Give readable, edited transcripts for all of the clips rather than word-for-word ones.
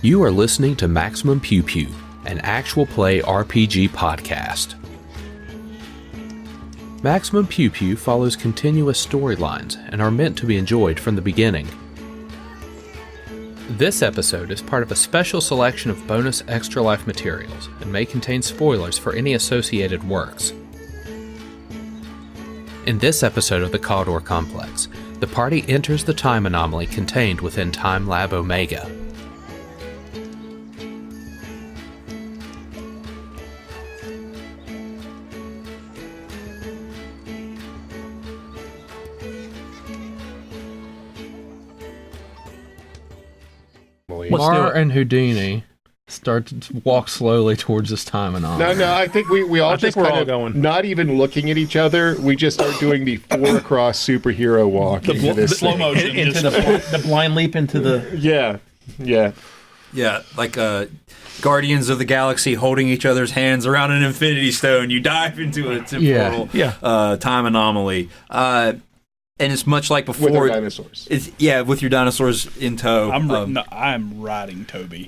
You are listening to Maximum Pew Pew, an actual play RPG podcast. Maximum Pew Pew follows continuous storylines and are meant to be enjoyed from the beginning. This episode is part of a special selection of bonus Extra Life materials and may contain spoilers for any associated works. In this episode of the Cawdor Complex, the party enters the time anomaly contained within Time Lab Omega. Mar and Houdini start to walk slowly towards this time anomaly. No, I think we all just kind of going. Not even looking at each other. We just start doing the 4 across superhero walk. The slow motion into the blind leap into the. Yeah, like Guardians of the Galaxy holding each other's hands around an Infinity Stone. You dive into a temporal time anomaly. And it's much like before. With our dinosaurs. With your dinosaurs in tow. I'm riding Toby.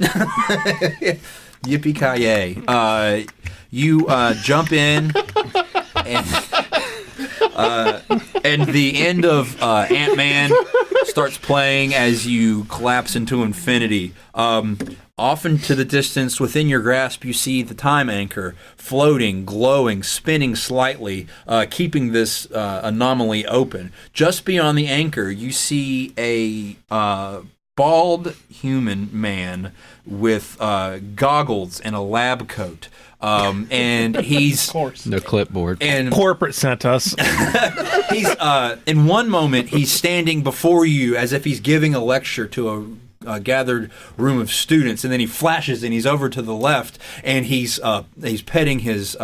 Yippee-ki-yay. You jump in, and the end of Ant-Man starts playing as you collapse into infinity. Off into the distance, within your grasp, you see the time anchor floating, glowing, spinning slightly, keeping this anomaly open. Just beyond the anchor, you see a bald human man with goggles and a lab coat. And he's of course. No clipboard. And corporate sent us. He's in one moment he's standing before you as if he's giving a lecture to a gathered room of students, and then he flashes and he's over to the left and he's petting his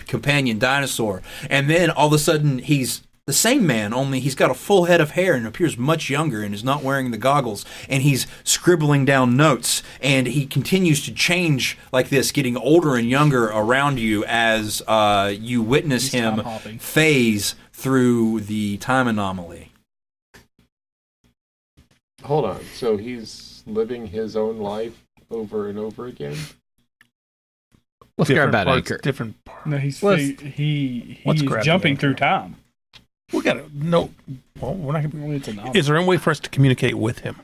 companion dinosaur, and then all of a sudden he's the same man, only he's got a full head of hair and appears much younger and is not wearing the goggles, and he's scribbling down notes, and he continues to change like this, getting older and younger around you as you witness him phase through the time anomaly. Hold on. So he's living his own life over and over again? Let's grab that anchor. Different parts. No, he's jumping through time. We gotta no. Well, we're not gonna. Is there any way for us to communicate with him?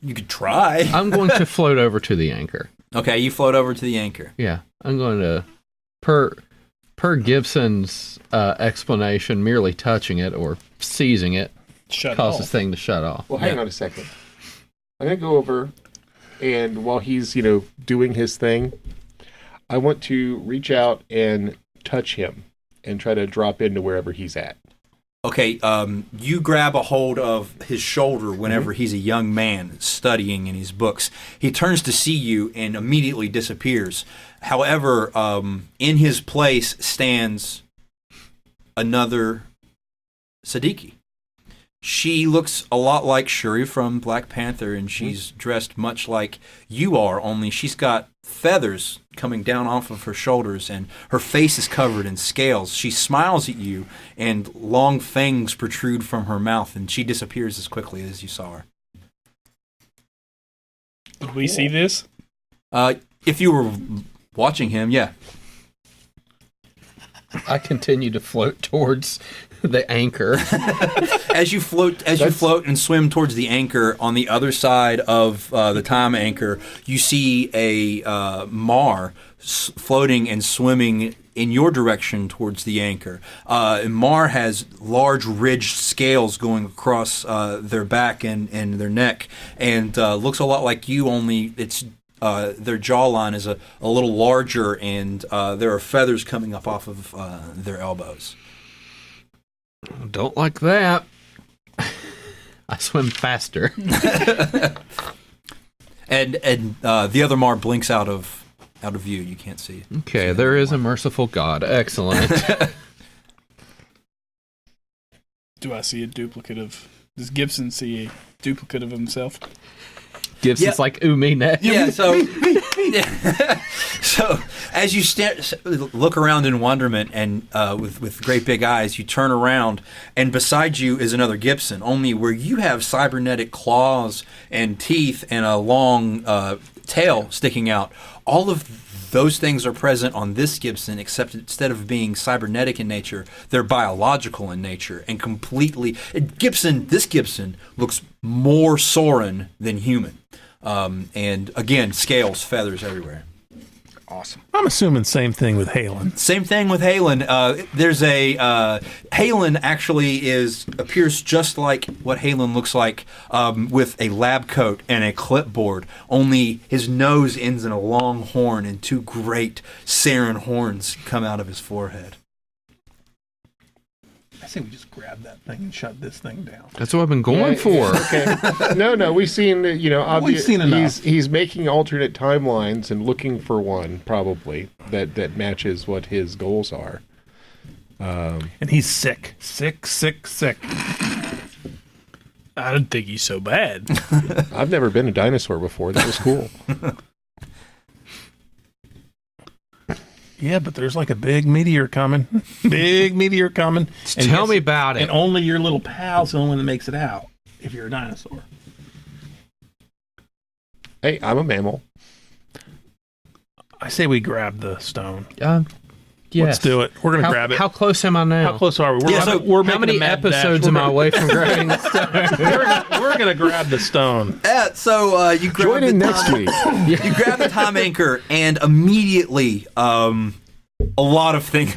You could try. I'm going to float over to the anchor. Okay, you float over to the anchor. Yeah, I'm going to, per Gibson's explanation, merely touching it or seizing it causes this thing to shut off. Well, hang on a second. I'm going to go over, and while he's, doing his thing, I want to reach out and touch him and try to drop into wherever he's at. Okay, you grab a hold of his shoulder whenever he's a young man studying in his books. He turns to see you and immediately disappears. However, in his place stands another Sadiki. She looks a lot like Shuri from Black Panther, and she's dressed much like you are, only she's got feathers coming down off of her shoulders, and her face is covered in scales. She smiles at you, and long fangs protrude from her mouth, and she disappears as quickly as you saw her. Did we see this? If you were watching him, yeah. I continue to float towards the anchor. As you float and swim towards the anchor, on the other side of the time anchor, you see a Mar floating and swimming in your direction towards the anchor. Mar has large ridged scales going across their back and their neck, and looks a lot like you, only it's their jawline is a little larger, and there are feathers coming up off of their elbows. Don't like that. I swim faster. and the other Mar blinks out of view. You can't see it. Okay, there is a merciful God. Excellent. Do I see a duplicate of... Does Gibson see a duplicate of himself? Gibson's like, ooh, me next. Yeah, so so as you look around in wonderment and with great big eyes, you turn around, and beside you is another Gibson, only where you have cybernetic claws and teeth and a long tail sticking out. All of those things are present on this Gibson, except instead of being cybernetic in nature, they're biological in nature and completely. This Gibson looks more Soren than human. And again, scales, feathers everywhere. Awesome. I'm assuming same thing with Halen. Same thing with Halen. There's a Halen actually appears just like what Halen looks like with a lab coat and a clipboard. Only his nose ends in a long horn, and two great Saren horns come out of his forehead. I say we just grab that thing and shut this thing down. That's what I've been going for. Okay. No, we've seen, We've seen enough. He's making alternate timelines and looking for one, probably, that matches what his goals are. And he's sick. Sick. I don't think he's so bad. I've never been a dinosaur before. That was cool. Yeah, but there's like a big meteor coming. And Tell me about it. And only your little pal's the only one that makes it out if you're a dinosaur. Hey, I'm a mammal. I say we grab the stone. Yes. Let's do it. We're going to grab it. How close am I now? How close are we? How making many a mad episodes dash. am I away from grabbing the stone? We're going to grab the stone. So you grab Join in next week. You grab the time anchor, and immediately a lot of things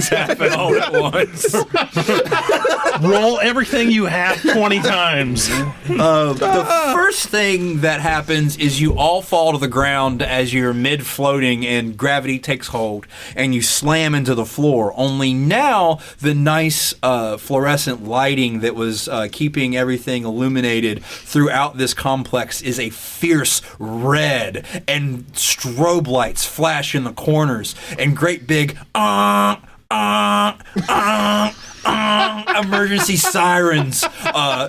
happen all at once. Roll everything you have 20 times. The first thing that happens is you all fall to the ground as you're mid-floating and gravity takes hold, and you slam into the floor. Only now the nice fluorescent lighting that was keeping everything illuminated throughout this complex is a fierce red, and strobe lights flash in the corners, and great big emergency sirens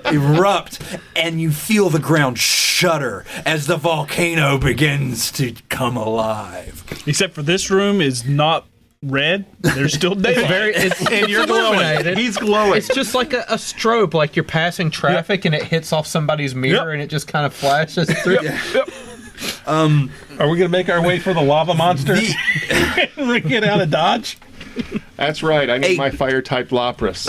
erupt, and you feel the ground shudder as the volcano begins to come alive. Except for this room is not red. There's still daylight. And you're glowing. He's glowing. It's just like a strobe, like you're passing traffic and it hits off somebody's mirror and it just kind of flashes through. Are we going to make our way for the lava monster? Get out of Dodge? That's right. I need my fire-type Lapras.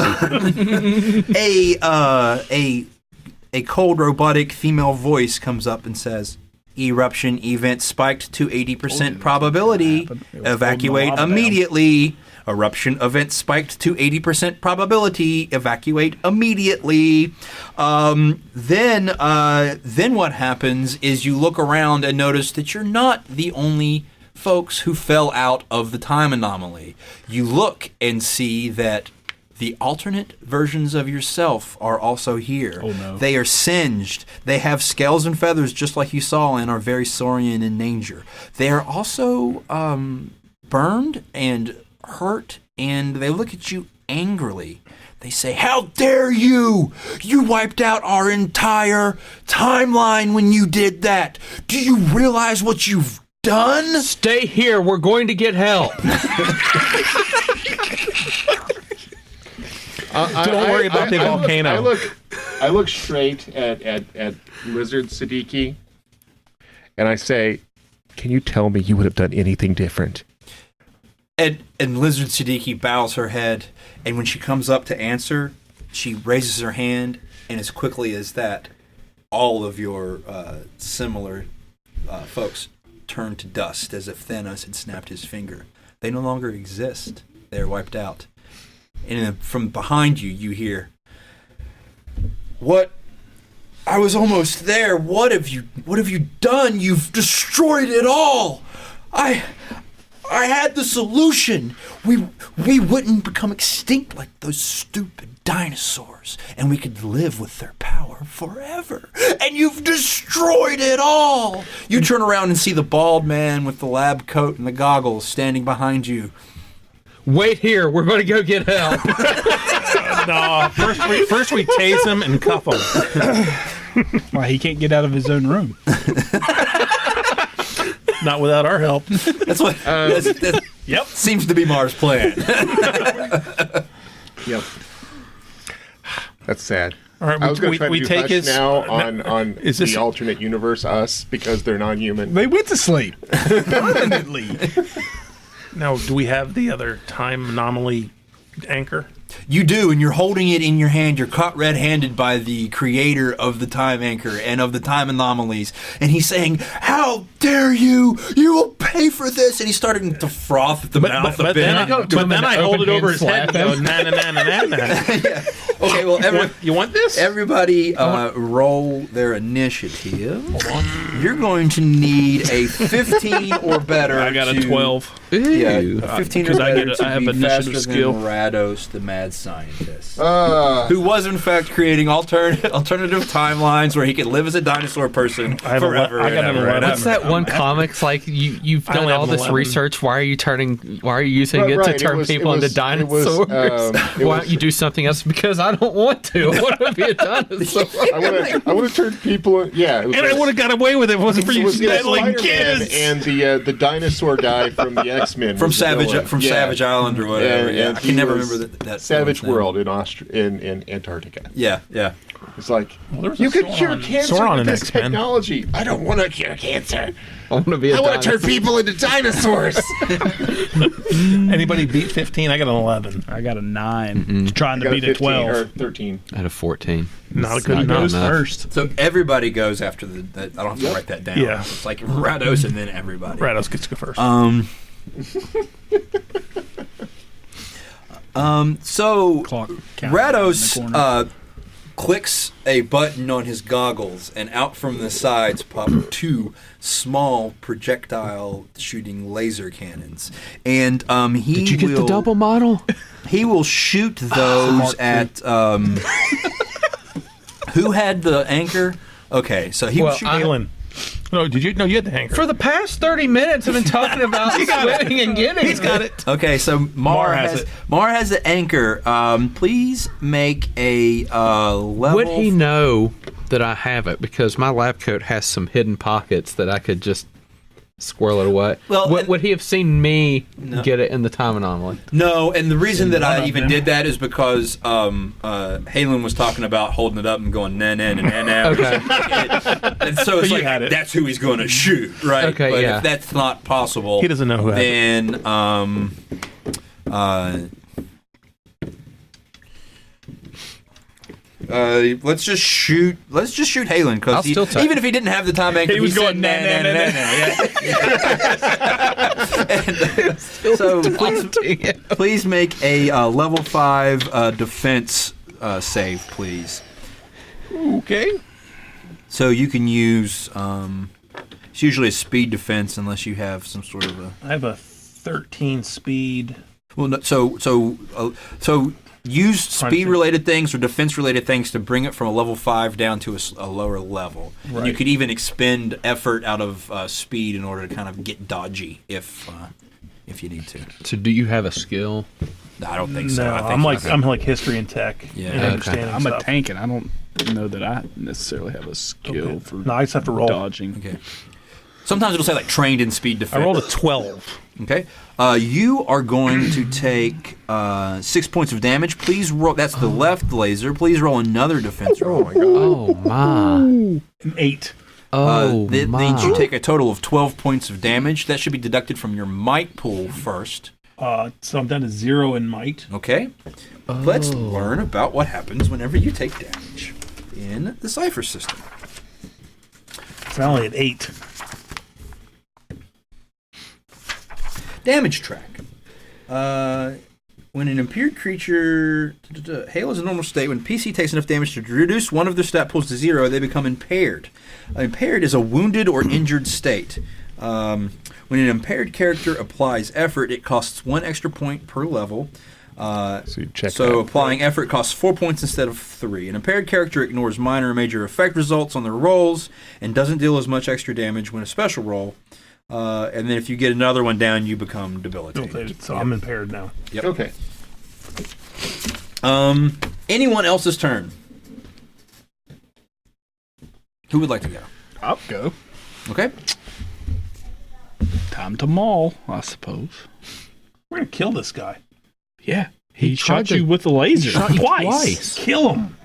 A cold robotic female voice comes up and says, "Eruption event spiked to 80% probability. Evacuate immediately. Eruption event spiked to 80% probability. Evacuate immediately." Then what happens is you look around and notice that you're not the only folks who fell out of the time anomaly. You look and see that the alternate versions of yourself are also here. Oh, no. They are singed. They have scales and feathers just like you saw and are very saurian in nature. They are also burned and hurt, and they look at you angrily. They say, "How dare you! You wiped out our entire timeline when you did that. Do you realize what you've done?" Stay here. We're going to get help. Don't worry about the volcano. I look straight at Lizard Sadiki, and I say, "Can you tell me you would have done anything different?" And Lizard Sadiki bows her head, and when she comes up to answer, she raises her hand, and as quickly as that, all of your similar folks turn to dust as if Thanos had snapped his finger. They no longer exist. They're wiped out. And from behind you, you hear, "What? I was almost there. What have you done? You've destroyed it all. I had the solution. We wouldn't become extinct like those stupid dinosaurs, and we could live with their power forever. And you've destroyed it all." You turn around and see the bald man with the lab coat and the goggles standing behind you. Wait here. We're going to go get help. No, first we tase him and cuff him. Why he can't get out of his own room? Not without our help. That's what. Yep. Seems to be Mars' plan. Yep. That's sad. All right, I was going to try to we do take Hush his now on is this- the alternate universe us because they're non-human. They went to sleep permanently. Now, do we have the other time anomaly anchor? You do, and you're holding it in your hand. You're caught red-handed by the creator of the time anchor and of the time anomalies. And he's saying, "How dare you? You will pay for this!" And he's starting to froth at the mouth a bit. then I hold it over his head and go, na na na na na. Yeah. Okay, well, You want this? everybody roll their initiative. You're going to need a 15 or better. I got a to- 12. Yeah, 15 or 'cause I better get a- to I have be initiative faster skill. than Rados, the mad scientist, who was in fact creating alternative timelines where he could live as a dinosaur person I have forever. I got and an ever and 11. What's that one comics like? You've I done only all have this 11. research. Why are you using it to Right, turn people into dinosaurs? Why don't you do something else? Because I don't want to. I want to be a dinosaur. I want to turn people. Yeah, it was And I would have got away with it if it wasn't for It you was meddling Spider-Man kids. and the dinosaur guy from the X-Men from was the Savage villain. Yeah. Savage Island or whatever. And- Yeah, and I he can never was remember that Savage name. World in Antarctica. Yeah. It's like there was a you could Sauron- cure cancer Sauron with in this X-Men. technology. I don't want to cure cancer. I want to be a I want to dinosaur. turn people into dinosaurs. Anybody beat 15? I got an 11. I got a 9. Trying I to got a beat a 15 or 12. 13. I had a 14. Not a It's good not enough. Goes enough. first. So everybody goes after the. I don't have to write that down. Yeah. It's like Rados and then everybody. Rados gets to go first. So Clock counting in the Rados corner. clicks a button on his goggles, and out from the sides pop two small projectile shooting laser cannons. And he Did you get will, the double model? He will shoot those at who had the anchor? Okay, so he will shoot. Halen. No, did you? No, you had the hanger. For the past 30 minutes, I've been talking about swimming and getting. He's got it. Okay, so Mar has it. Mar has the anchor. Please make a level. Would he know that I have it? Because my lab coat has some hidden pockets that I could just squirrel it away. Well, would he have seen me get it in the time anomaly? No, and the reason that I even them. did that is because Halen was talking about holding it up and going na na na na na. Okay. And so it's you like had it. that's who he's going to shoot, right? Okay, but yeah. if that's not possible, He doesn't know who has it. then let's just shoot Halen I'll because still take even if he didn't have the time anchor, He was said going, na na na na na. So please make a level 5 defense save, please. Okay. So you can use. It's usually a speed defense unless you have some sort of a. I have a 13 speed. Well, no, so use speed-related things or defense-related things to bring it from a level 5 down to a lower level. Right. You could even expend effort out of speed in order to kind of get dodgy if you need to. So do you have a skill? I don't think so. No, I think I'm like history and tech. Yeah. and Okay. understanding I'm a stuff. tank, and I don't know that I necessarily have a skill Okay. for No, I just have to roll. dodging. Okay. Sometimes it'll say like trained in speed defense. I rolled a 12. Okay. You are going to take 6 points of damage. Please roll. That's the left laser. Please roll another defense roll. Oh my! An 8. Oh That my! means you take a total of 12 points of damage. That should be deducted from your might pool first. So I'm down to 0 in might. Okay. Let's learn about what happens whenever you take damage in the Cypher system. It's only an 8. Damage track. When an impaired creature Hail is a normal state. When PC takes enough damage to reduce one of their stat pools to 0, they become impaired. Impaired is a wounded or injured state. When an impaired character applies effort, it costs 1 extra point per level. So you check So that. applying effort costs 4 points instead of 3. An impaired character ignores minor or major effect results on their rolls and doesn't deal as much extra damage when a special roll. And then if you get another one down, you become debilitated. So I'm impaired now. Yep. Okay. Anyone else's turn? Who would like to go? I'll go. Okay. Time to maul, I suppose. We're going to kill this guy. Yeah. He tried shot you with a laser. shot you Twice. twice. Kill him.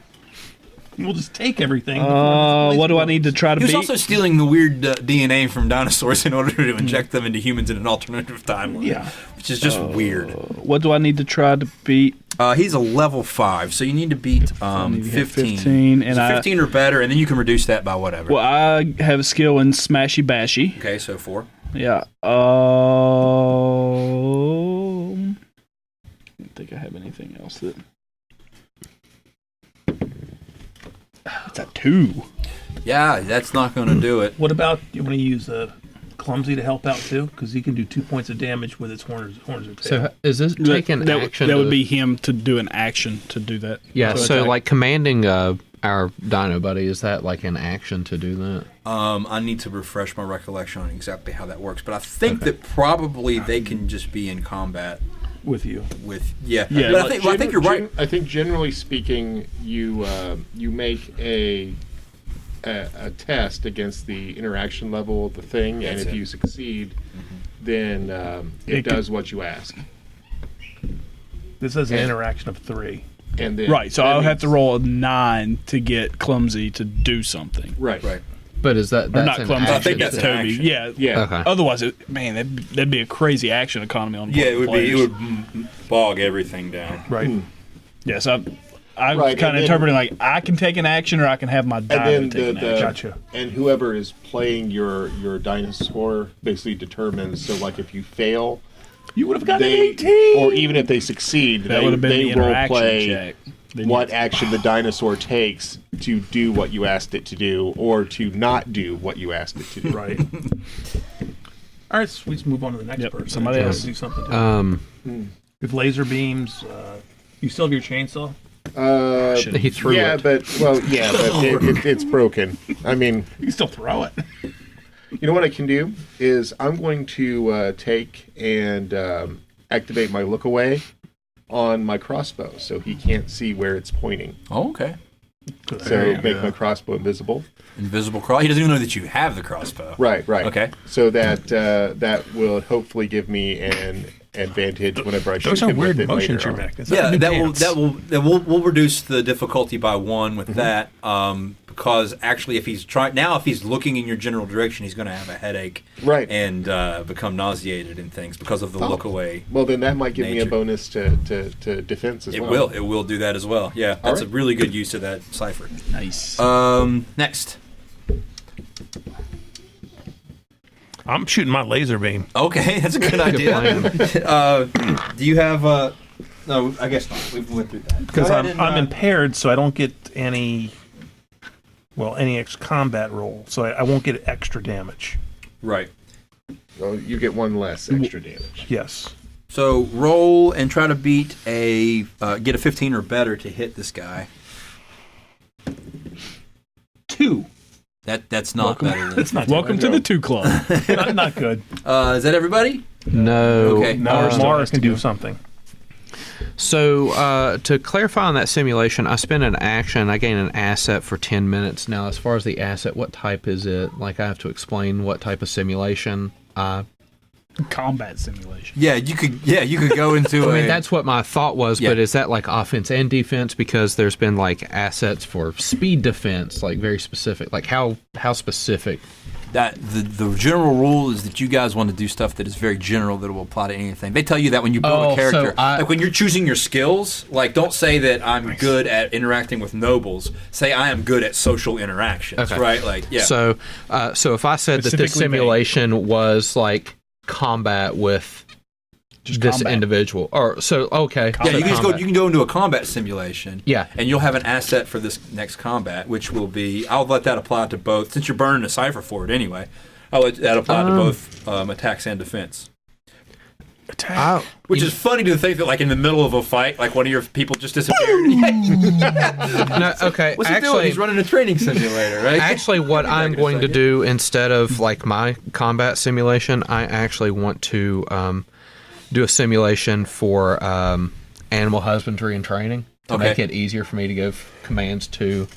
We'll just take everything. What do I need to try to He was beat? also stealing the weird DNA from dinosaurs in order to inject them into humans in an alternative timeline. Yeah. Which is just weird. What do I need to try to beat? He's a level 5, so you need to beat need to get 15. 15, and So 15 or better, and then you can reduce that by whatever. Well, I have a skill in Smashy Bashy. Okay, so 4. Yeah. I don't think I have anything else that. It's a 2. Yeah, that's not going to do it. What about you want to use Clumsy to help out too? Because he can do 2 points of damage with its horns or tail. So is this taking action? That would be him to do an action to do that. Yeah, so attack. like commanding our dino buddy, is that like an action to do that? I need to refresh my recollection on exactly how that works, but I think that probably they can just be in combat with you. Yeah, But I think you're right. I think generally speaking, you make a test against the interaction level of the thing, and if you succeed, then it does what you ask. This is an interaction of 3. And then Right, so I'll have to roll a 9 to get Clumsy to do something. Right. But is that Or that's not an Clumsy, I action? think that's an Toby. action. Yeah. Yeah. Okay. Otherwise, that'd be a crazy action economy on Yeah, it would be. It players. would bog everything down. Right. Yeah, so I was Right, kind and of then- interpreting like I can take an action or I can have my And dino then take an action. Gotcha. and whoever is playing your dinosaur basically determines. So, like, if you fail, You would have gotten an they 18. or even if they succeed, That would have been they the role interaction play check. Then what action the dinosaur takes to do what you asked it to do, or to not do what you asked it to do. Right. All right, so we just move on to the next Yep, person. somebody Try to else. do something. Um, With laser beams, you still have your chainsaw. he threw it. but it's broken. I mean, You can still throw it. you know what I can do is I'm going to take and activate my look away on my crossbow, so he can't see where it's pointing. Oh, okay. So make my crossbow invisible. Invisible cross. He doesn't even know that you have the crossbow. Right. Okay. So that will hopefully give me an advantage whenever I shoot Those are him weird with it motions later you're on. making. Is Yeah, new that dance? will reduce the difficulty by 1 with that. Because actually, if he's looking in your general direction, he's going to have a headache, Right. and become nauseated and things because of the look away. Well, then that might give me a Nature. bonus to defense as well. It will do that as well. Yeah, that's a right. really good use of that cipher. Nice. Next. I'm shooting my laser beam. Okay, that's a good idea. Do you have? No, I guess not. We went through that Because Go ahead I'm and, impaired, so I don't get any combat roll, so I won't get extra damage. right. Well, you get 1 less extra damage. Yes. So roll and try to beat get a 15 or better to hit this guy. 2. That's not better than. That's not Welcome to the 2 Club. not good. Is that everybody? No. Okay. Mars can do something. So to clarify on that simulation, I spend an action. I gain an asset for 10 minutes. Now, as far as the asset, what type is it? Like, I have to explain what type of simulation. Combat simulation. Yeah, you could go into. I mean, that's what my thought was, Yeah. but is that like offense and defense? Because there's been like assets for speed defense, like very specific. Like how specific? that the general rule is that you guys want to do stuff that is very general that will apply to anything. They tell you that when you build a character, like when you're choosing your skills, like don't say that I'm good at interacting with nobles. Say I am good at social interactions, right? Like So if I said that this simulation was like combat with just this individual, or so you can go into a combat simulation, and you'll have an asset for this next combat, which will be I'll let that apply to both since you're burning a cipher for it anyway. I'll let that apply to both attacks and defense. Which is funny to think that, like, in the middle of a fight, like one of your people just disappeared. No, okay. What's he doing? He's running a training simulator, right? Actually, what I'm going to do instead of like my combat simulation, I actually want to do a simulation for animal husbandry and training to make it easier for me to give commands to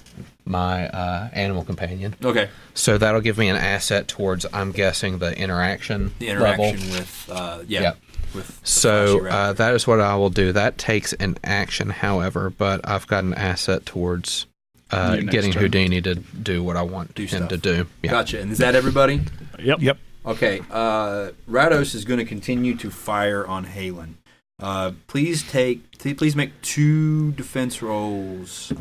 my animal companion. Okay. So that'll give me an asset towards, I'm guessing, the interaction level. with, Yep. with So Velociraptor. that is what I will do. That takes an action, however, but I've got an asset towards Your next getting turn. Houdini to do what I want him stuff. to do. Yeah. Gotcha. And is that everybody? Yep. Okay. Rados is going to continue to fire on Halen. Please make 2 defense rolls.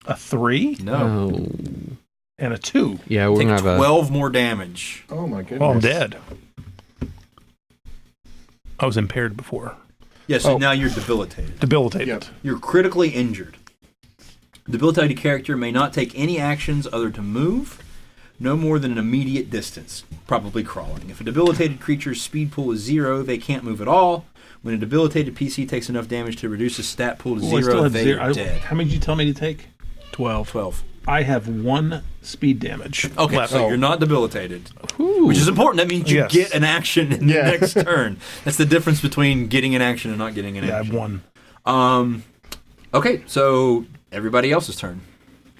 A 3 No. Oh. and a 2. Yeah, we're Take going to have 12 more damage. Oh my goodness. Oh, I'm dead. I was impaired before. Yeah, so Oh. now you're debilitated. Debilitated. Yep. You're critically injured. Debilitated character may not take any actions other to move, no more than an immediate distance, probably crawling. If a debilitated creature's speed pool is 0, they can't move at all. When a debilitated PC takes enough damage to reduce his stat pool to Well, I still 0, have they 0. are dead. How many did you tell me to take? 12. 12. I have 1 speed damage. Okay, left. so you're not debilitated, which is important. That means you Yes. get an action in Yeah. the next turn. That's the difference between getting an action and not getting an Yeah, I have action. 1. Okay, so everybody else's turn.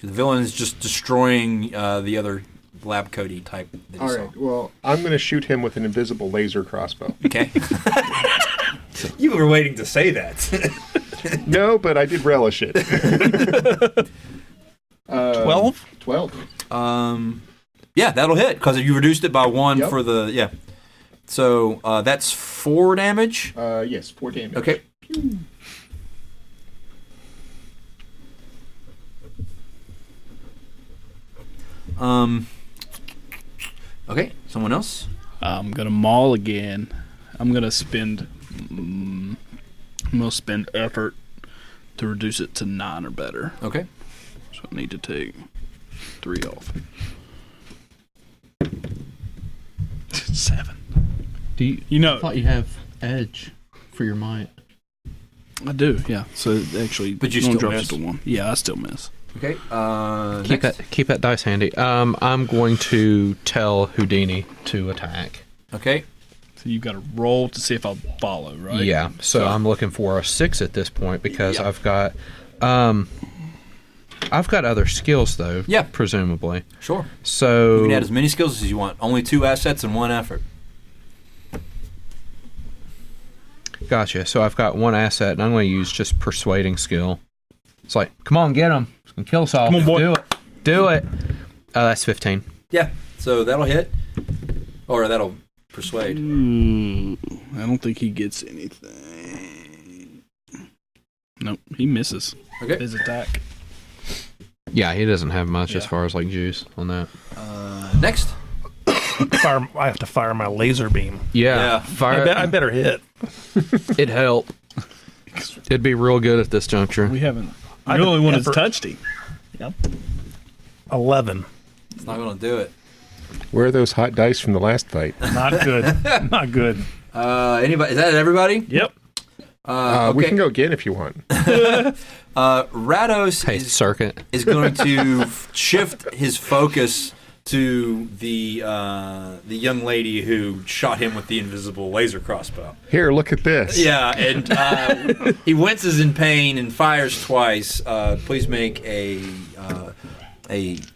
The villain is just destroying the other lab Cody type that you All saw. right. Well, I'm going to shoot him with an invisible laser crossbow. Okay. You were waiting to say that. No, but I did relish it. 12? 12. Yeah, that'll hit because you reduced it by 1 Yep. for the So that's 4 damage. Yes, 4 damage. Okay. Okay, someone else? I'm gonna maul again. I'm gonna spend effort to reduce it to 9 or better. Okay. So I need to take 3 off. 7. Do you, You know, I thought you have edge for your might. I do, yeah. So it actually, But you only still drops miss. it to 1. Yeah, I still miss. Okay. Keep that dice handy. I'm going to tell Houdini to attack. Okay. So you've got to roll to see if I'll follow, right? Yeah, so I'm looking for a 6 at this point because Yeah. I've got other skills though. Yeah. Presumably. Sure. So You can add as many skills as you want. Only 2 assets and 1 effort. Gotcha. So I've got 1 asset, and I'm going to use just persuading skill. It's like, come on, get him. It's going to kill us all. Come on, boy. Do it. That's 15. Yeah. So that'll hit. Or that'll persuade. I don't think he gets anything. Nope, he misses Okay. his attack. Yeah, he doesn't have much as Yeah. far as like juice on that. Next. I have to fire my laser beam. Yeah. Fire. I better hit. It'd help. It'd be real good at this juncture. We haven't. I You're the only have one that's effort. touched him. 11. It's not going to do it. Where are those hot dice from the last fight? Not good. Not good. Anybody? Is that everybody? Yep. Okay. We can go again if you want. Rados Hey, circuit. is going to shift his focus to the young lady who shot him with the invisible laser crossbow. Here, look at this. Yeah, and he winces in pain and fires twice. Please make a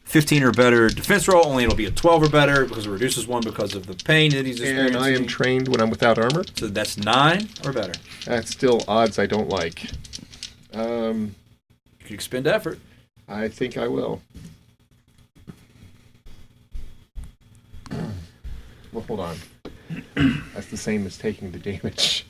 15 or better defense roll. Only it'll be a 12 or better because it reduces 1 because of the pain that he's experiencing. And I am trained when I'm without armor. So that's 9 or better. That's still odds I don't like. You can expend effort. I think I will. Well, hold on. That's the same as taking the damage.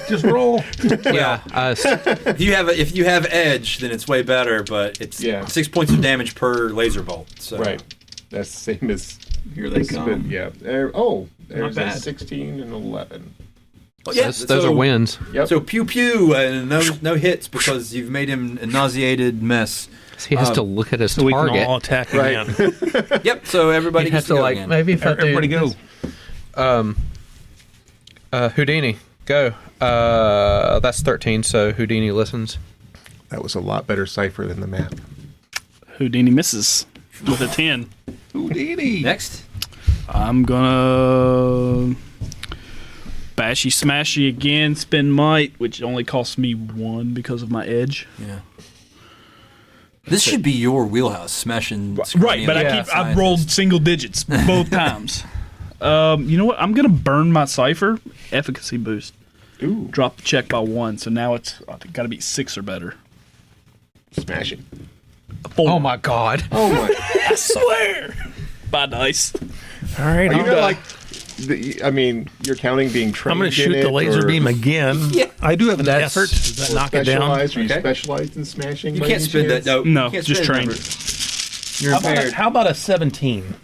Just roll. Yeah. If you have edge, then it's way better. But it's 6 points of damage per laser bolt. So. Right. That's the same as. Here they come. Yeah. There's bad. a 16 and 11. Oh, yeah, those are wins. Yep. So pew pew and no hits because you've made him a nauseated mess. He has to look at his So we can target. all attack Right. again. Yep. So everybody You'd gets have to go like again. maybe if I do Everybody go. Houdini, go. That's 13, so Houdini listens. That was a lot better cipher than the map. Houdini misses with a 10. Houdini. Next. I'm gonna bashy smashy again, spin might, which only costs me 1 because of my edge. Yeah. This should be your wheelhouse, smashing. Right, but I've rolled single digits both times. You know what? I'm gonna burn my cipher. Efficacy boost. Ooh. Drop the check by 1, so now it's got to be 6 or better. Smash it. 4. Oh my god. Oh my. I swear. Bye, dice. All right, Are you not like? I mean, you're counting being trained. I'm going to shoot in the it, laser or beam again. Yeah. I do have an effort. Does that knock it down? Specialized? Are you Okay. specialized in smashing? You by can't any spend that. chance? No, No, you can't just spend trained. that. You're impaired. How about a 17?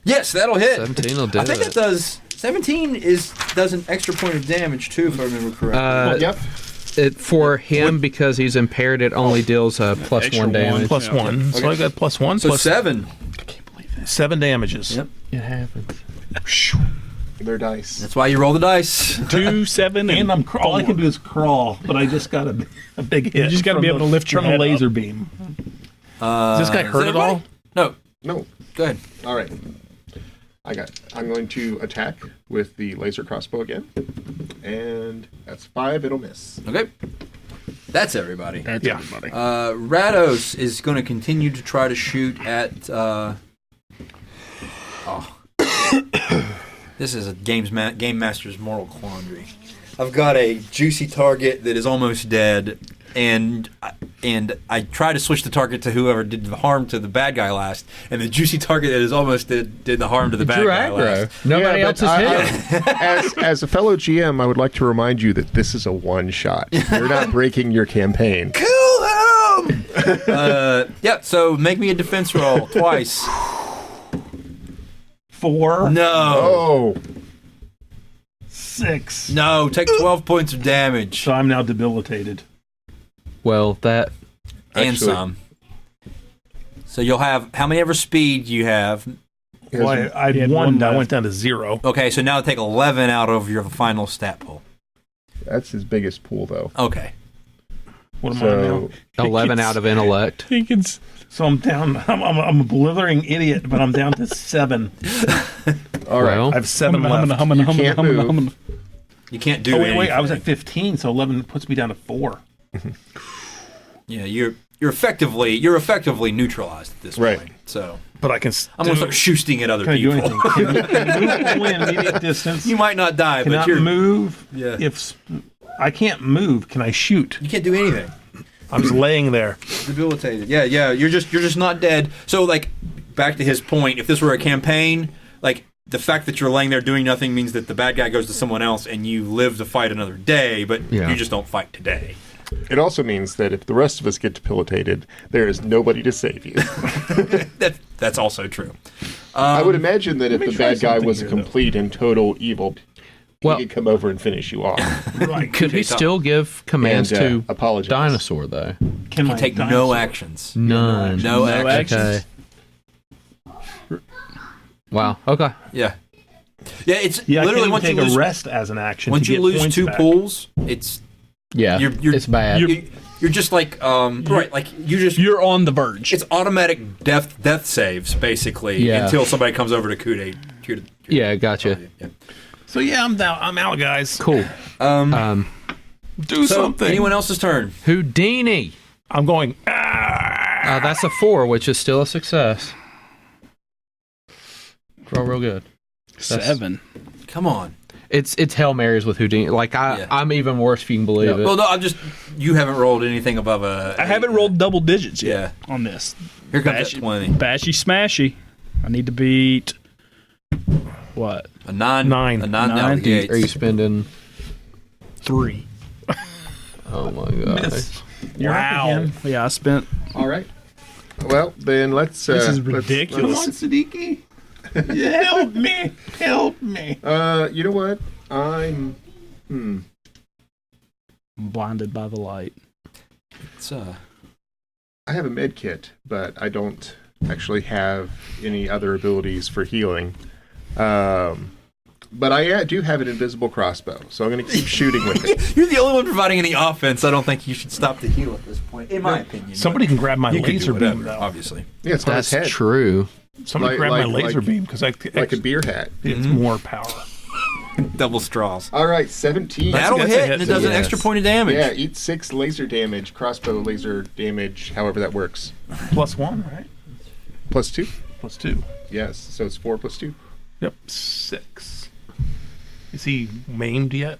Yes, that'll hit. 17 will do I think it. it does. 17 does an extra point of damage too, if I remember correctly. Yep. For him, because he's impaired, it only deals plus Extra 1 damage. Plus 1. So I got plus 1. So Plus 7. 7 damages. Yep. It happens. They're dice. That's why you roll the dice. 2, 7, And I'm all I can 4. do is crawl, but I just got a big hit. You just got to be able to lift your from head the laser up. beam. Does this guy hurt at all? No. No. Go ahead. All right. I'm going to attack with the laser crossbow again, and that's 5. It'll miss. Okay. That's everybody. That's Yeah. everybody. Rados is going to continue to try to shoot at. This is a game master's moral quandary. I've got a juicy target that is almost dead, and I try to switch the target to whoever did the harm to the bad guy last, and the juicy target that is almost did the harm to the bad Drew guy aggro. last. Nobody Yeah, else but is hit. As a fellow GM, I would like to remind you that this is a one shot. You're not breaking your campaign. Kill him! Yeah. So make me a defense roll twice. 4, No. Oh, 6. No. Take 12 points of damage So I'm now debilitated. Well, that and actually- some. So you'll have how many ever speed you have? Well, I He had had 1. one I left. went down to 0. Okay, so now take 11 out of your final stat pool. that's his biggest pool, though. Okay. What am I now? So 11 out of intellect. He can. So I'm down. I'm a blithering idiot, but I'm down to 7. all right. Well, I have 7 left. You can't move. You can't do Oh anything. wait! I was at 15, so 11 puts me down to 4. Yeah, you're effectively neutralized at this Right. point. So But I can. I'm gonna start shooting at other Can I do people. anything? Can I move only in immediate distance? You might not die, but Cannot you're move. Yeah. If I can't move, can I shoot? you can't do anything. I'm just laying there. Debilitated. Yeah. You're just not dead. So like back to his point, if this were a campaign, like the fact that you're laying there doing nothing means that the bad guy goes to someone else and you live to fight another day, but Yeah. you just don't fight today. It also means that if the rest of us get debilitated, there is nobody to save you. That's also true. I would imagine that if me the try bad guy something was a here, though. complete and total evil, Well- he could come over and finish you off. Right. could he still give commands And, to apologize. Dinosaur, though? Can I Take no dinosaur? actions. None. No actions. Okay. Wow. Okay. Yeah. Yeah, it's Yeah, I literally can't once even you take lose a rest as an action. once to you get lose points 2 back. pools, it's Yeah. You're- it's bad. you're just like right, like You're on the verge. it's automatic death saves basically Yeah. until somebody comes over to Kude. Yeah, gotcha. Yeah. So yeah, I'm down. I'm out, guys. Cool. Do So something. anyone else's turn? Houdini. I'm going. That's a 4, which is still a success. Roll real good. 7. Come on. It's Hail Marys with Houdini. Like Yeah. I'm even worse if you can believe it. Well, no, you haven't rolled anything above a. I haven't rolled double digits yet Yeah. on this. Here comes Bashy, that 20. Bashy smashy. I need to beat what? A 9. 9. A 9 out of Nine. the gates. Are you spending? 3. Oh my god. You're up Wow. again. Yeah, I spent. All right. Well, then let's. This is let's- ridiculous. Come on, Sadiki. Help me. Help me. You know what? I'm Blinded by the light. It's, I have a med kit, but I don't actually have any other abilities for healing. But I do have an invisible crossbow, so I'm going to keep shooting with it. You're the only one providing any offense. I don't think you should stop the heal at this point, in my opinion. Somebody can grab my you can laser do beam, whatever, though. obviously. Yeah, it's on his That's head, true. Somebody Like- grab like- my laser like- beam because like a beer hat. it's more power. Double straws. All right, 17. That'll that's a hit, hit, and it so does an yes. extra point of damage. Yeah, eat 6 laser damage, crossbow laser damage, however that works. +1, right? Plus 2? +2. Yes, so it's 4 plus 2. Yep, 6. Is he maimed yet?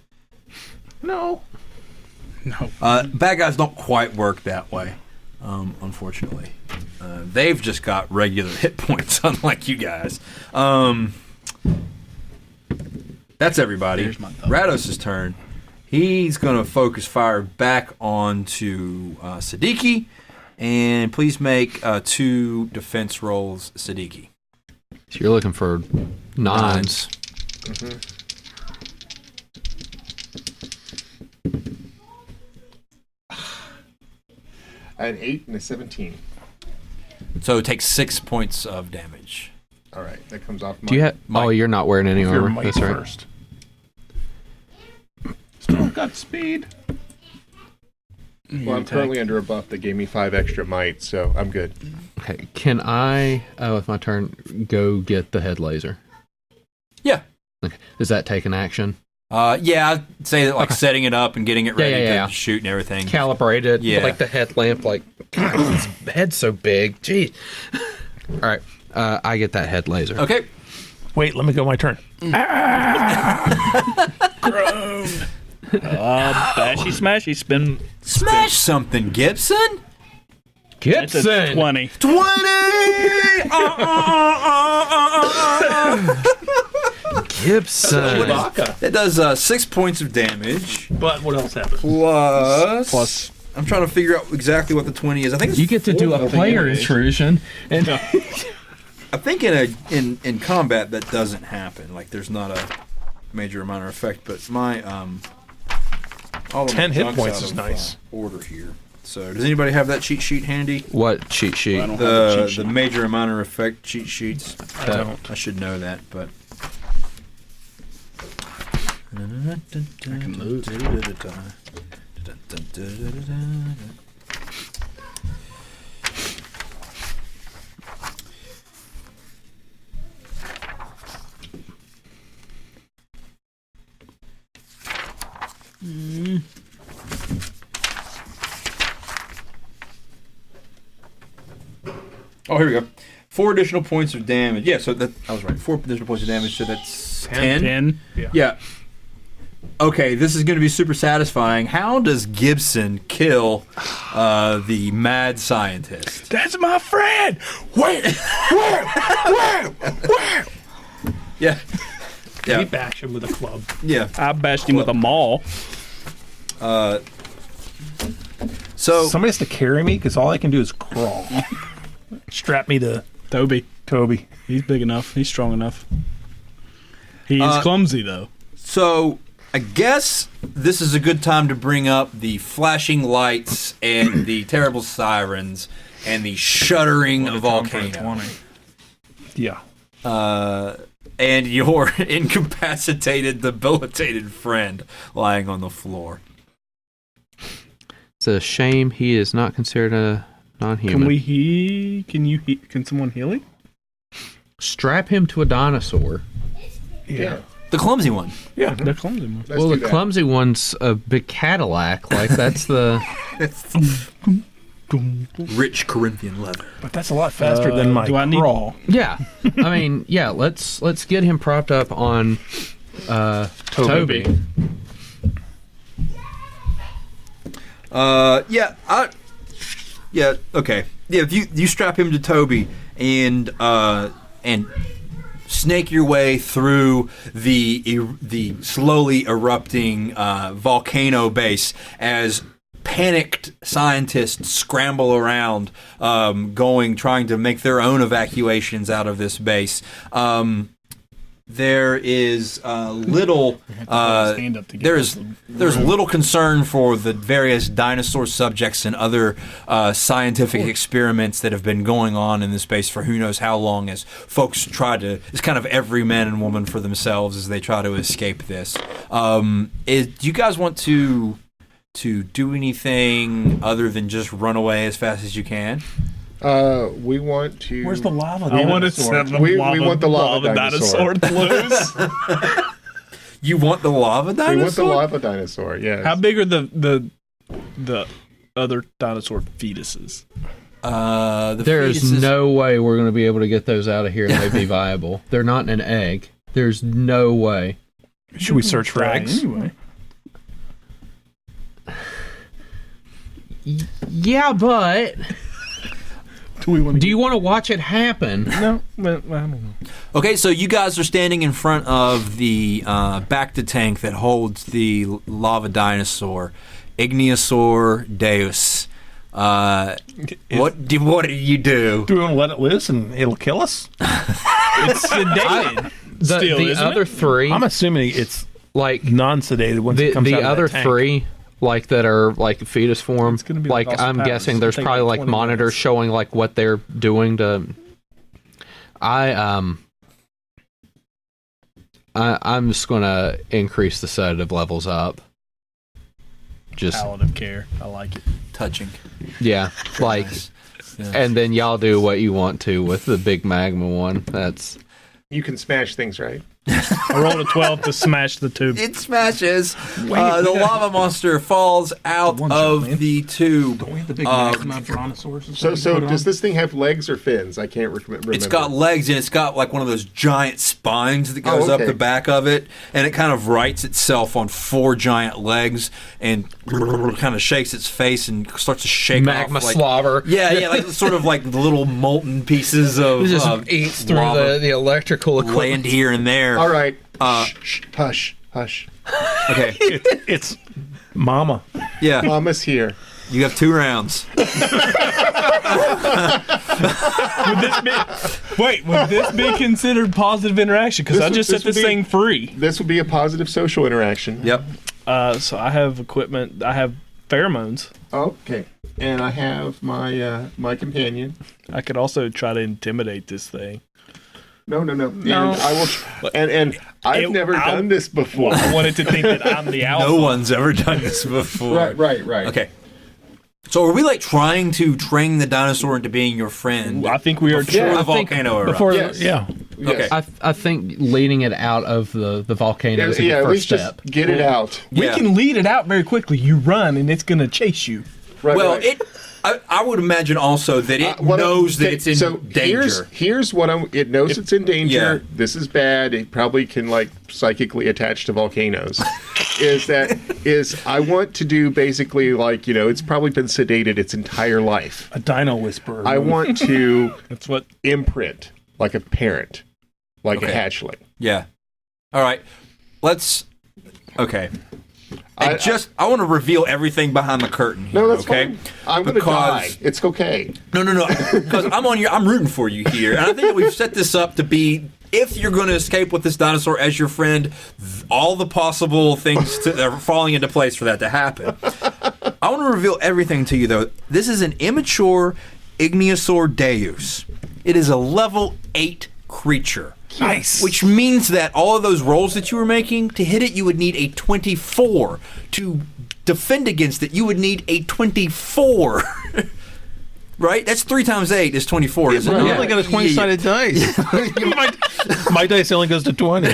No. No. Bad guys don't quite work that way, unfortunately. They've just got regular hit points, unlike you guys. That's everybody. There's my thumb. Rados' turn. He's going to focus fire back onto Sadiki. And please make 2 defense rolls, Sadiki. So you're looking for 9s. An 8 and a 17. So take 6 points of damage. All right, that comes off my... Do you have? Oh, you're not wearing any Your armor. might That's right. first. Still got speed. Well, I'm currently under a buff that gave me 5 extra might, so I'm good. Okay. Can I, with my turn, go get the head laser? Yeah. Okay. Does that take an action? Yeah, I'd say that, like, setting it up and getting it ready yeah. to shoot and everything. Calibrated. Yeah. Like the headlamp. Like, God, his head's so big. Jeez. All right. I get that head laser. Okay. Wait, let me go my turn. Bashy smashy spin. Smash something, Gibson. It's a Gibson. 20. 20! Gibson. That does 6 points of damage. But what else happened? Plus. I'm trying to figure out exactly what the 20 is. I think it's You get to do a player intrusion, and I think in combat that doesn't happen. Like there's not a major or minor effect, but my all of 10 my hit junk's points out is of, nice. Order here. So does anybody have that cheat sheet handy? what cheat sheet? I don't have a cheat sheet. The major and minor effect cheat sheets. I don't. I should know that, but. I can move. Oh, here we go. 4 additional points of damage. Yeah, so that I was right. 4 additional points of damage, so that's 10. 10. Yeah. Okay, this is going to be super satisfying. How does Gibson kill the mad scientist? That's my friend! Where? Yeah. He Yeah. bash him with a club. Yeah. I bashed him with a maul. So Somebody has to carry me because all I can do is crawl. Strap me to Toby. He's big enough. He's strong enough. He's clumsy, though. So I guess this is a good time to bring up the flashing lights and the terrible sirens and the shuddering volcano. Yeah. And your incapacitated, debilitated friend lying on the floor. It's a shame he is not considered a non-human. Can someone heal him? Strap him to a dinosaur? Yeah. The clumsy one. Yeah. They're clumsy. Man. Let's Well, do the that. clumsy one's a big Cadillac. Like, that's the... Rich Corinthian leather. But that's a lot faster than my do I need- crawl. Yeah. I mean, yeah, let's get him propped up on Toby. Okay. Yeah, if you strap him to Toby and snake your way through the slowly erupting volcano base as panicked scientists scramble around, trying to make their own evacuations out of this base. There is little. Stand up together. There's little concern for the various dinosaur subjects and other scientific experiments that have been going on in this space for who knows how long. As folks try to, it's kind of every man and woman for themselves as they try to escape this. Do you guys want to do anything other than just run away as fast as you can? We want to... Where's the lava I want to dinosaur? set the We lava, want the lava dinosaur. loose. You want the lava dinosaur? We want the lava dinosaur, yes. How big are the other dinosaur fetuses? There's no way we're going to be able to get those out of here and they'd be viable. They're not in an egg. There's no way. Should we search for eggs? Anyway. Yeah, but do you want to watch it happen? No, I don't know. Okay, so you guys are standing in front of the Bacta tank that holds the lava dinosaur, Igniosaur Deus. What do you do? Do we want to let it loose and it'll kill us? It's sedated. The other three, I'm assuming it's like non-sedated once it comes out of the other that tank. three, like that are like fetus form. gonna be Like like Austin I'm Powers. guessing there's It'll take probably like like 20 monitors minutes. showing like what they're doing to. I'm just gonna increase the sedative levels up. Just Palliative care. I like it. Touching. yeah, like, Yeah. and then y'all do what you want to with the big magma one. That's You can smash things, right? I rolled a 12 to smash the tube. It smashes. The lava monster falls out One shot, of man. the tube. Don't we have the big maximum brontosaurus? So does this thing have legs or fins? I can't remember. It's got legs and it's got like one of those giant spines that goes okay. up the back of it, and it kind of rights itself on 4 giant legs and kind of shakes its face and starts to shake magma off, like, slobber. Yeah, like sort of like little molten pieces of It just eats through lava the electrical equipment. land here and there. All right. Shh, Hush. Okay, It's Mama. yeah, Mama's here. you have 2 rounds. Would this be considered positive interaction? Because I just set would this be- thing free. This would be a positive social interaction. Yep. So I have equipment. I have pheromones. Okay. And I have my my companion. I could also try to intimidate this thing. No. And I will. And I've never done this before. I wanted to think that I'm the alpha. No one's ever done this before. Right. Okay. So are we like trying to train the dinosaur into being your friend? I think we are. Before Yeah, the I think volcano erupts? Before, Yes. yeah. Yes. Okay. I think leading it out of the volcano is Yeah, the at first least step. just get it out. We Yeah. can lead it out very quickly. You run, and it's going to chase you. Right. Well, right. I would imagine also that it What knows that okay, it's in so danger. Here's what it knows it's in danger. Yeah. This is bad. It probably can like psychically attach to volcanoes. is I want to do basically like, it's probably been sedated its entire life. A dino whisperer. I want to That's what. imprint like a parent, like a Okay. hatchling. Yeah. All right. Let's. Okay. I I want to reveal everything behind the curtain here. No, that's okay? fine. I'm going to die. It's okay. No. Because I'm rooting for you here, and I think that we've set this up to be. If you're going to escape with this dinosaur as your friend, all the possible things that are falling into place for that to happen. I want to reveal everything to you, though. This is an immature Igniosaur Deus. It is a level 8 creature. Nice. Which means that all of those rolls that you were making, to hit it, you would need a 24. To defend against it, you would need a 24. Right? That's 3 times 8 is 24, isn't right. it? You only got a 20-sided dice. my dice only goes to 20.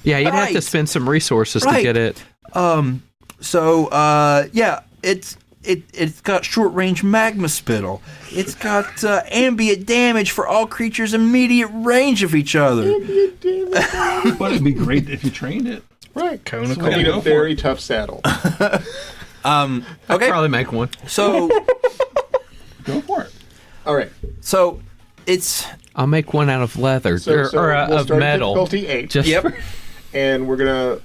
Yeah, you'd have to Right. spend some resources to Right. get it. It's got short range magma spittle. It's got ambient damage for all creatures immediate range of each other. But it'd be great if you trained it. Right. Conical. I need go a for very tough saddle. Okay, Probably make one. so Go for it. All right. it's I'll make one out of leather So, or we'll of start metal. difficulty 8. Just yep. And we're gonna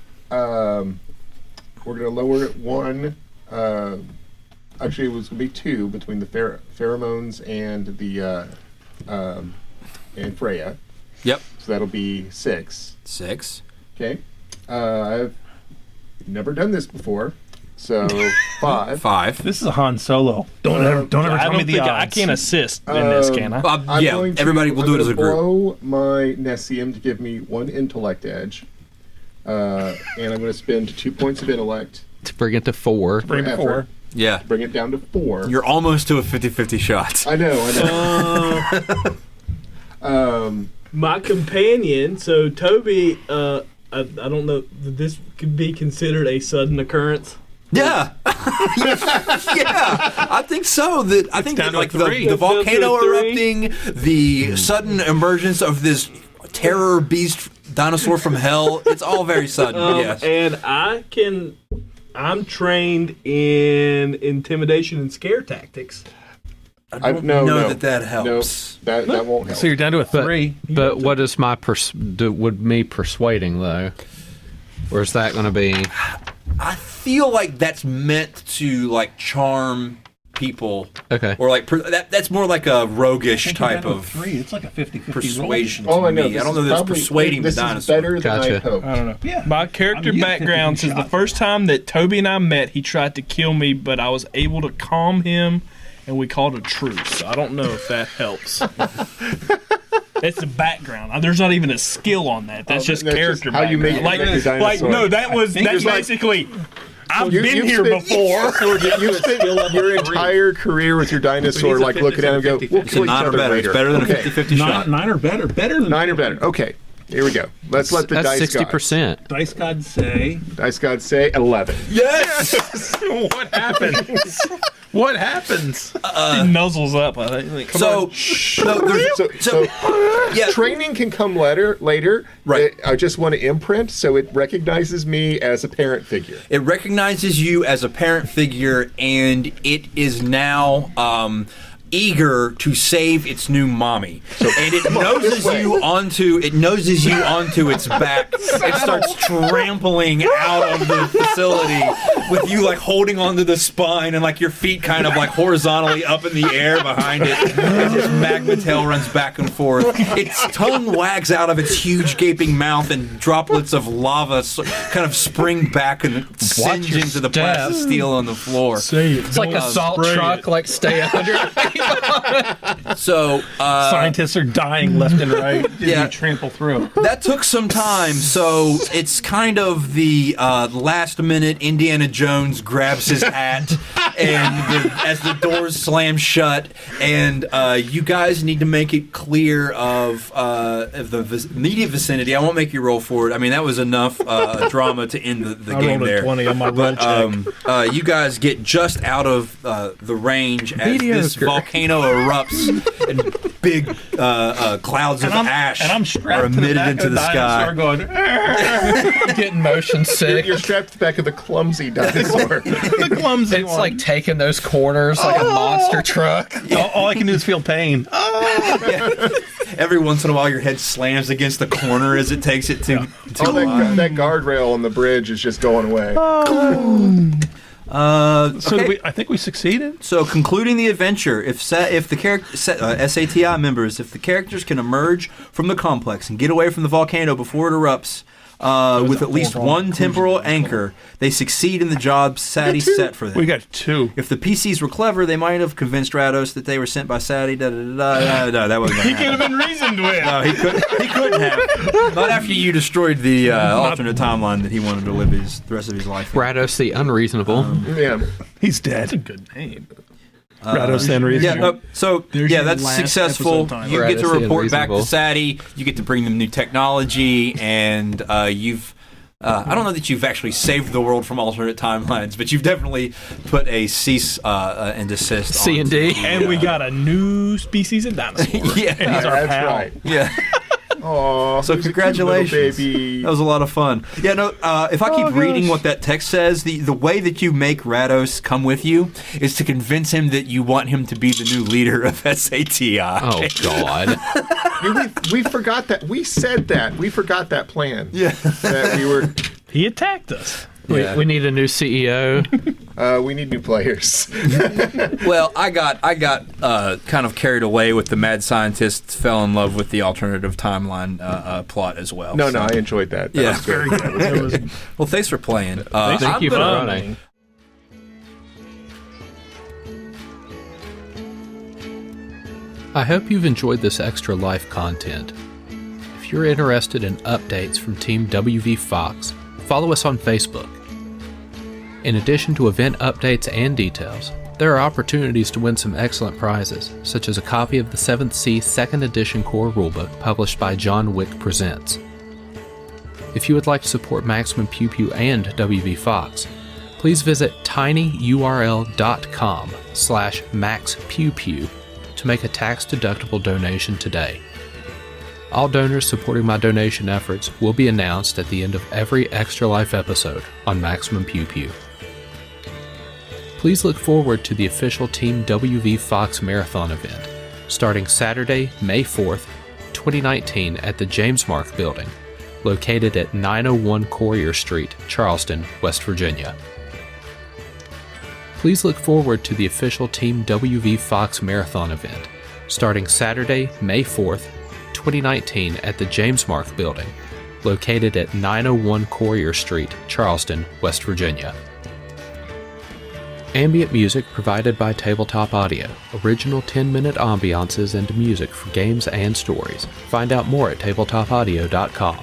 lower it 1. Actually, it was gonna be 2 between the pheromones and the and Freya. Yep. So that'll be 6. 6. Okay. I've never done this before, so 5. 5. This is a Han Solo. Don't ever I tell don't me the think odds. I can't assist in this, can I? I'm Yeah, going to- everybody will do it as a group. Blow my Nessium to give me 1 intellect edge, and I'm going to spend 2 points of intellect. to bring it to 4. Bring it effort. forward. Yeah. Bring it down to 4. You're almost to a 50-50 shot. I know. My companion, so Toby I don't know. This could be considered a sudden occurrence. Yeah, yeah, I think so. I think that, like the volcano erupting, the sudden emergence of this terror beast dinosaur from hell. It's all very sudden. Yes, and I'm trained in intimidation and scare tactics. I don't know that helps. No, that won't help. So you're down to a 3. But what is my would me persuading though? Or is that going to be? I feel like that's meant to like charm people. Okay. Or like that's more like a roguish type of 3. It's like a 50-50 persuasion. All To I know, me. I don't know that it's persuading the this dinosaur. is better than Gotcha. I hoped. I don't know. Yeah. My character you get background 50 says the shots. first time that Toby and I met, he tried to kill me, but I was able to calm him, and we called a truce. So I don't know if that helps. That's the background. There's not even a skill on that. That's just that's character just how you make background. your dinosaur. no, that's there's like- basically. I've you've been here spent- before. You spent your entire career with your dinosaur, like looking at him and go, we'll It's a kill each 9 or other better. later. It's better than Okay. a 50-50 shot. 9 or better. Better than 9 or better. Okay, here we go. Let's let the That's dice 60%. Dice gods say. Dice gods say 11. Yes. What happens? What happens? He nuzzles up. I think. So yeah. Training can come later. Right. I just want to imprint so it recognizes me as a parent figure. It recognizes you as a parent figure, and it is now eager to save its new mommy. And it noses you onto its back. It starts trampling out of the facility with you like holding onto the spine and like your feet kind of like horizontally up in the air behind it as its magma tail runs back and forth. Its tongue wags out of its huge gaping mouth and droplets of lava kind of spring back and singe your into the step. plasticine on the floor. It's like a salt truck, like stay 100. So Scientists are dying left and right. Yeah. You trample through. that took some time, so it's kind of the last minute Indiana Jones grabs his hat and as the doors slam shut, and you guys need to make it clear of the immediate vicinity. I won't make you roll for it. I mean, that was enough drama to end the I game rolled a there. 20 on my roll check. You guys get just out of the range as this Mediocre. volcano erupts and big clouds of ash And I'm are strapped to the emitted back into of the dinosaur sky. going, Getting motion sick. You're strapped to the back of the clumsy dinosaur. the clumsy It's one. like taking those corners like a monster truck. all I can do is feel pain. Every once in a while, your head slams against the corner as it takes it to. Oh, that guardrail on the bridge is just going away. So Okay. I think we succeeded. So, concluding the adventure, if the SATI members, if the characters can emerge from the complex and get away from the volcano before it erupts with at least one temporal anchor, they succeed in the job Sadie set for them. We got 2. If the PCs were clever, they might have convinced Rados that they were sent by Sadie. No, that wasn't He going to could have happen. been reasoned with. No, he couldn't have. Not after you destroyed the alternate timeline that he wanted to live the rest of his life in. Rados the Unreasonable. Yeah. He's dead. That's a good name. Rados the Yeah, Unreasonable. There's yeah, your that's last successful. episode title. You get to Rados the report back to Unreasonable. Sadie. You get to bring them new technology, and you've. I don't know that you've actually saved the world from alternate timelines, but you've definitely put a cease and desist. C and D. And we got a new species of dinosaur. Yeah, He's our That's pal. right. yeah. Aw, So who's a cute congratulations. little baby. That was a lot of fun. Yeah, no. If I keep reading what that text says, the way that you make Rados come with you is to convince him that you want him to be the new leader of SATI. Oh God! we forgot that. We said that. We forgot that plan. Yeah. That we were. He attacked us. We need a new CEO. We need new players. Well, I got kind of carried away with the mad scientists fell in love with the alternative timeline plot as well. No, so. I enjoyed that. That Yeah. was good. It was Well, thanks for playing. Thank you for running. I hope you've enjoyed this extra life content. If you're interested in updates from Team WV Fox, follow us on Facebook. In addition to event updates and details, there are opportunities to win some excellent prizes, such as a copy of the 7th Sea 2nd Edition Core Rulebook published by John Wick Presents. If you would like to support Maximum Pew Pew and WV Fox, please visit tinyurl.com/maxpewpew to make a tax-deductible donation today. All donors supporting my donation efforts will be announced at the end of every Extra Life episode on Maximum Pew Pew. Please look forward to the official Team WV Fox Marathon event, starting Saturday, May 4th, 2019 at the James Mark Building, located at 901 Courier Street, Charleston, West Virginia. Please look forward to the official Team WV Fox Marathon event, starting Saturday, May 4th, 2019 at the James Mark Building, located at 901 Courier Street, Charleston, West Virginia. Ambient music provided by Tabletop Audio. Original 10-minute ambiances and music for games and stories. Find out more at tabletopaudio.com.